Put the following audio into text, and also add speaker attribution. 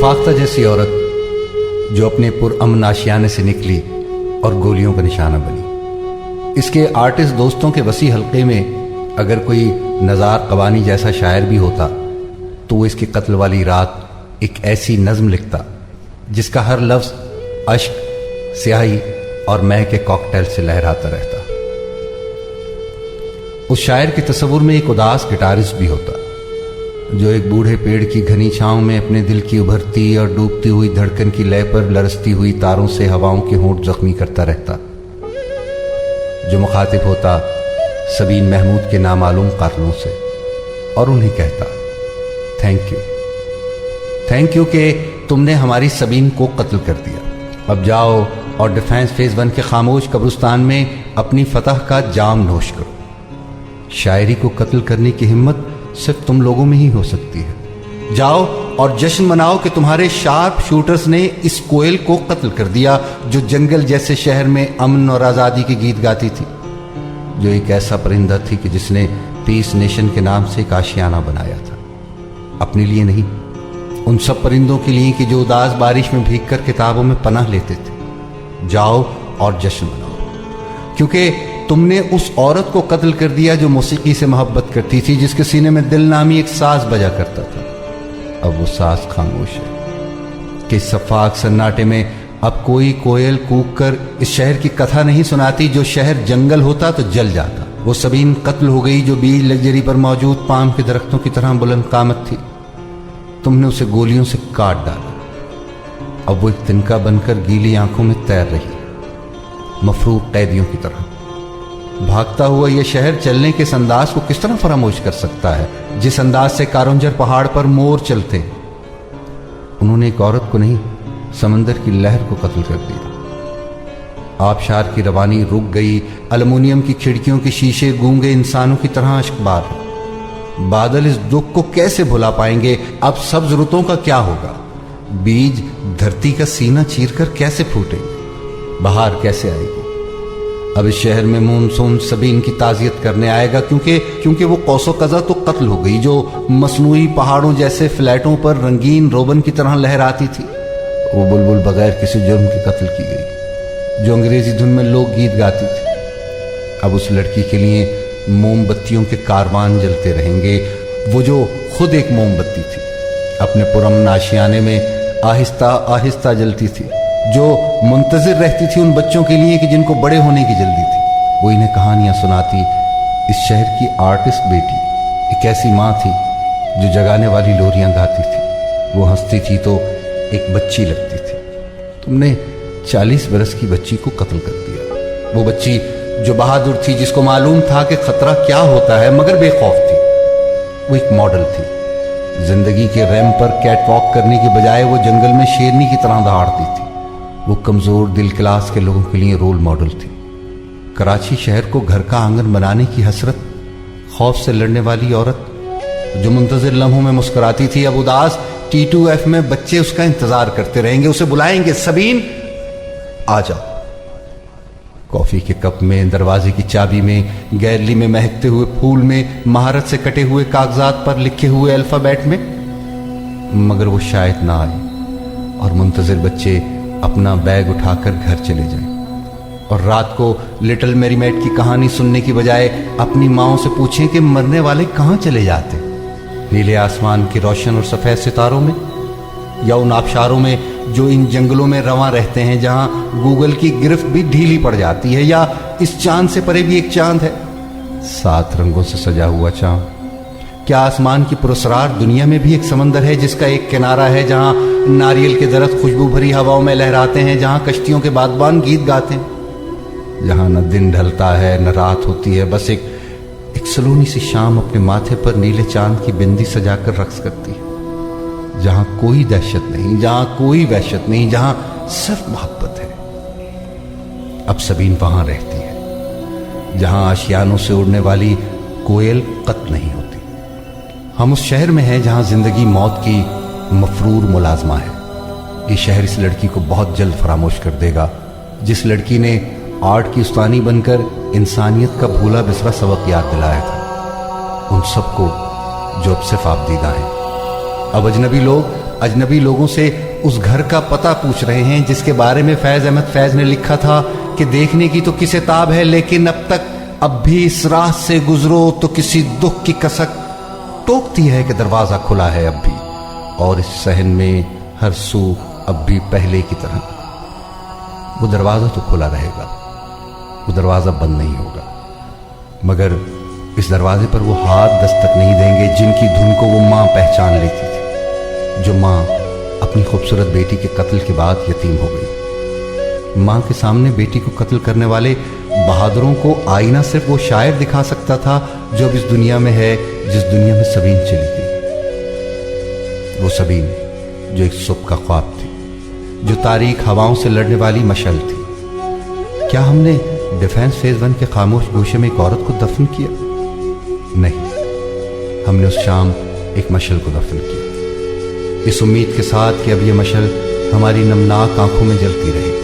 Speaker 1: फाख्ता जैसी औरत जो अपने पुरअमन आशियाने से निकली और गोलियों का निशाना बनी। इसके आर्टिस्ट दोस्तों के वसी हल्के में अगर कोई नज़ार कबानी जैसा शायर भी होता तो वो इसकी कत्ल वाली रात एक ऐसी नज़्म लिखता जिसका हर लफ्ज़ अश्क, स्याही और मैं के कॉकटेल से लहराता रहता। उस शायर के तस्वुर में एक उदास गिटारिस्ट भी होता जो एक बूढ़े पेड़ की घनी छांव में अपने दिल की उभरती और डूबती हुई धड़कन की लय पर लरसती हुई तारों से हवाओं के होंठ जख्मी करता रहता। जो मुखातिब होता सबीन महमूद के नामालूम कातलों से और उन्हें कहता, थैंक यू कि तुमने हमारी सबीन को कत्ल कर दिया। अब जाओ और डिफेंस फेज 1 के खामोश कब्रिस्तान में अपनी फतह का जाम नोश करो। शायरी को कत्ल करने की हिम्मत सिर्फ तुम लोगों में ही हो सकती है। जाओ और जश्न मनाओ कि तुम्हारे शार्प शूटर्स ने इस कोयल को कत्ल कर दिया जो जंगल जैसे शहर में अमन और आज़ादी के गीत गाती थी, जो एक ऐसा परिंदा थी कि जिसने पीस नेशन के नाम से एक आशियाना बनाया था। अपने लिए नहीं, उन सब परिंदों के लिए कि जो उदास बारिश में भीगकर किताबों में पनाह लेते थे। जाओ और जश्न मनाओ क्योंकि तुमने उस औरत को कत्ल कर दिया जो मौसीकी से मोहब्बत करती थी, जिसके सीने में दिल नामी एक साज बजा करता था। अब वो साज खामोश है कि सफाक सन्नाटे में अब कोई कोयल कूक कर इस शहर की कथा नहीं सुनाती। जो शहर जंगल होता तो जल जाता। वो सबीन कत्ल हो गई जो बीज लग्जरी पर मौजूद पाम के दरख्तों की तरह बुलंद कामत थी। तुमने उसे गोलियों से काट डाला। अब वो एक तिनका बनकर गीली आंखों में तैर रही, मफरूक कैदियों की तरह। भागता हुआ यह शहर चलने के इस अंदाज को किस तरह फरामोश कर सकता है जिस अंदाज से कारंजर पहाड़ पर मोर चलते। उन्होंने एक औरत को नहीं, समंदर की लहर को कत्ल कर दिया। आबशार की रवानी रुक गई। एल्युमिनियम की खिड़कियों के शीशे गूंगे इंसानों की तरह अश्कबार हैं। बादल इस दुख को कैसे भुला पाएंगे? अब सब्ज रुतों का क्या होगा? बीज धरती का सीना चीरकर कैसे फूटेंगे? बहार कैसे आएगी? अब इस शहर में मानसून सबीन की ताजियत करने आएगा क्योंकि वो कौसो कज़ा तो कत्ल हो गई जो मसनूई पहाड़ों जैसे फ्लैटों पर रंगीन रोबन की तरह लहराती थी। वो बुलबुल बगैर किसी जुर्म के कत्ल की गई जो अंग्रेजी धुन में लोक गीत गाती थी। अब उस लड़की के लिए मोमबत्तियों के कारवान जलते रहेंगे, वो जो खुद एक मोमबत्ती थी, अपने पुरअमन आशियाने में आहिस्ता आहिस्ता जलती थी, जो मुंतजिर रहती थी उन बच्चों के लिए कि जिनको बड़े होने की जल्दी थी। वो इन्हें कहानियां सुनाती। इस शहर की आर्टिस्ट बेटी एक ऐसी माँ थी जो जगाने वाली लोरियां गाती थी। वो हंसती थी तो एक बच्ची लगती थी। तुमने 40 बरस की बच्ची को कत्ल कर दिया। वो बच्ची जो बहादुर थी, जिसको मालूम था कि खतरा क्या होता है मगर बेखौफ थी। वो एक मॉडल थी। जिंदगी के रैंप पर कैट वॉक करने के बजाय वो जंगल में शेरनी की तरह दहाड़ती थी। वो कमजोर दिल क्लास के लोगों के लिए रोल मॉडल थी। कराची शहर को घर का आंगन बनाने की हसरत, खौफ से लड़ने वाली औरत जो मुंतजिर लम्हों में मुस्कुराती थी। अब उदास T2F में बच्चे उसका इंतजार करते रहेंगे, उसे बुलाएंगे, सबीन आ जाओ। कॉफी के कप में, दरवाजे की चाबी में, गैलरी में महकते हुए फूल में, महारत से कटे हुए कागजात पर लिखे हुए अल्फाबेट में। मगर वो शायद ना आए और मुंतजिर बच्चे अपना बैग उठाकर घर चले जाएं और रात को लिटिल मेरी मेड की कहानी सुनने की बजाय अपनी माँओं से पूछें कि मरने वाले कहाँ चले जाते, नीले आसमान के रोशन और सफ़ेद सितारों में, या उन आबशारों में जो इन जंगलों में रवां रहते हैं जहाँ गूगल की गिरफ्त भी ढीली पड़ जाती है, या इस चांद से परे भी एक चांद है, 7 रंगों से सजा हुआ चांद। क्या आसमान की पुरस्रार दुनिया में भी एक समंदर है जिसका एक किनारा है जहाँ नारियल के दरख्त खुशबू भरी हवाओं में लहराते हैं, जहाँ कश्तियों के बागबान गीत गाते हैं, जहाँ न दिन ढलता है न रात होती है, बस एक सलोनी सी शाम अपने माथे पर नीले चांद की बिंदी सजाकर रक्स करती है, जहाँ कोई दहशत नहीं, जहाँ कोई वहशत नहीं, जहाँ सिर्फ मोहब्बत है। अब सबीन वहां रहती है जहाँ आशियानों से उड़ने वाली कोयल कत्ल नहीं होती। हम उस शहर में हैं जहाँ जिंदगी मौत की मफरूर मुलाजमा है। ये शहर इस लड़की को बहुत जल्द फरामोश कर देगा, जिस लड़की ने आर्ट की उस्तानी बनकर इंसानियत का भूला बिसरा सबक याद दिलाया था उन सबको जो अब सिर्फ आप दीदा हैं। اب اجنبی لوگوں سے اس گھر کا پتہ پوچھ رہے ہیں جس کے بارے میں فیض احمد فیض نے لکھا تھا کہ دیکھنے کی تو کتاب ہے، لیکن اب بھی اس راہ سے گزرو تو کسی دکھ کی کسک ٹوکتی ہے کہ دروازہ کھلا ہے اب بھی، اور اس صحن میں ہر سو اب بھی پہلے کی طرح۔ وہ دروازہ تو کھلا رہے گا، وہ دروازہ بند نہیں ہوگا، مگر اس دروازے پر وہ ہاتھ دستک نہیں دیں گے جن کی دھن کو وہ ماں پہچان لیتی تھی، جو ماں اپنی خوبصورت بیٹی کے قتل کے بعد یتیم ہو گئی۔ ماں کے سامنے بیٹی کو قتل کرنے والے بہادروں کو آئینہ صرف وہ شاعر دکھا سکتا تھا جو اب اس دنیا میں ہے، جس دنیا میں سبین چلی گئی۔ وہ سبین جو ایک صبح کا خواب تھی، جو تاریک ہواؤں سے لڑنے والی مشعل تھی۔ کیا ہم نے ڈیفینس فیز 1 کے خاموش گوشے میں ایک عورت کو دفن کیا؟ نہیں، ہم نے اس شام ایک مشعل کو دفن کیا، اس امید کے ساتھ کہ اب یہ مشعل ہماری نمناک آنکھوں میں جلتی رہے گی۔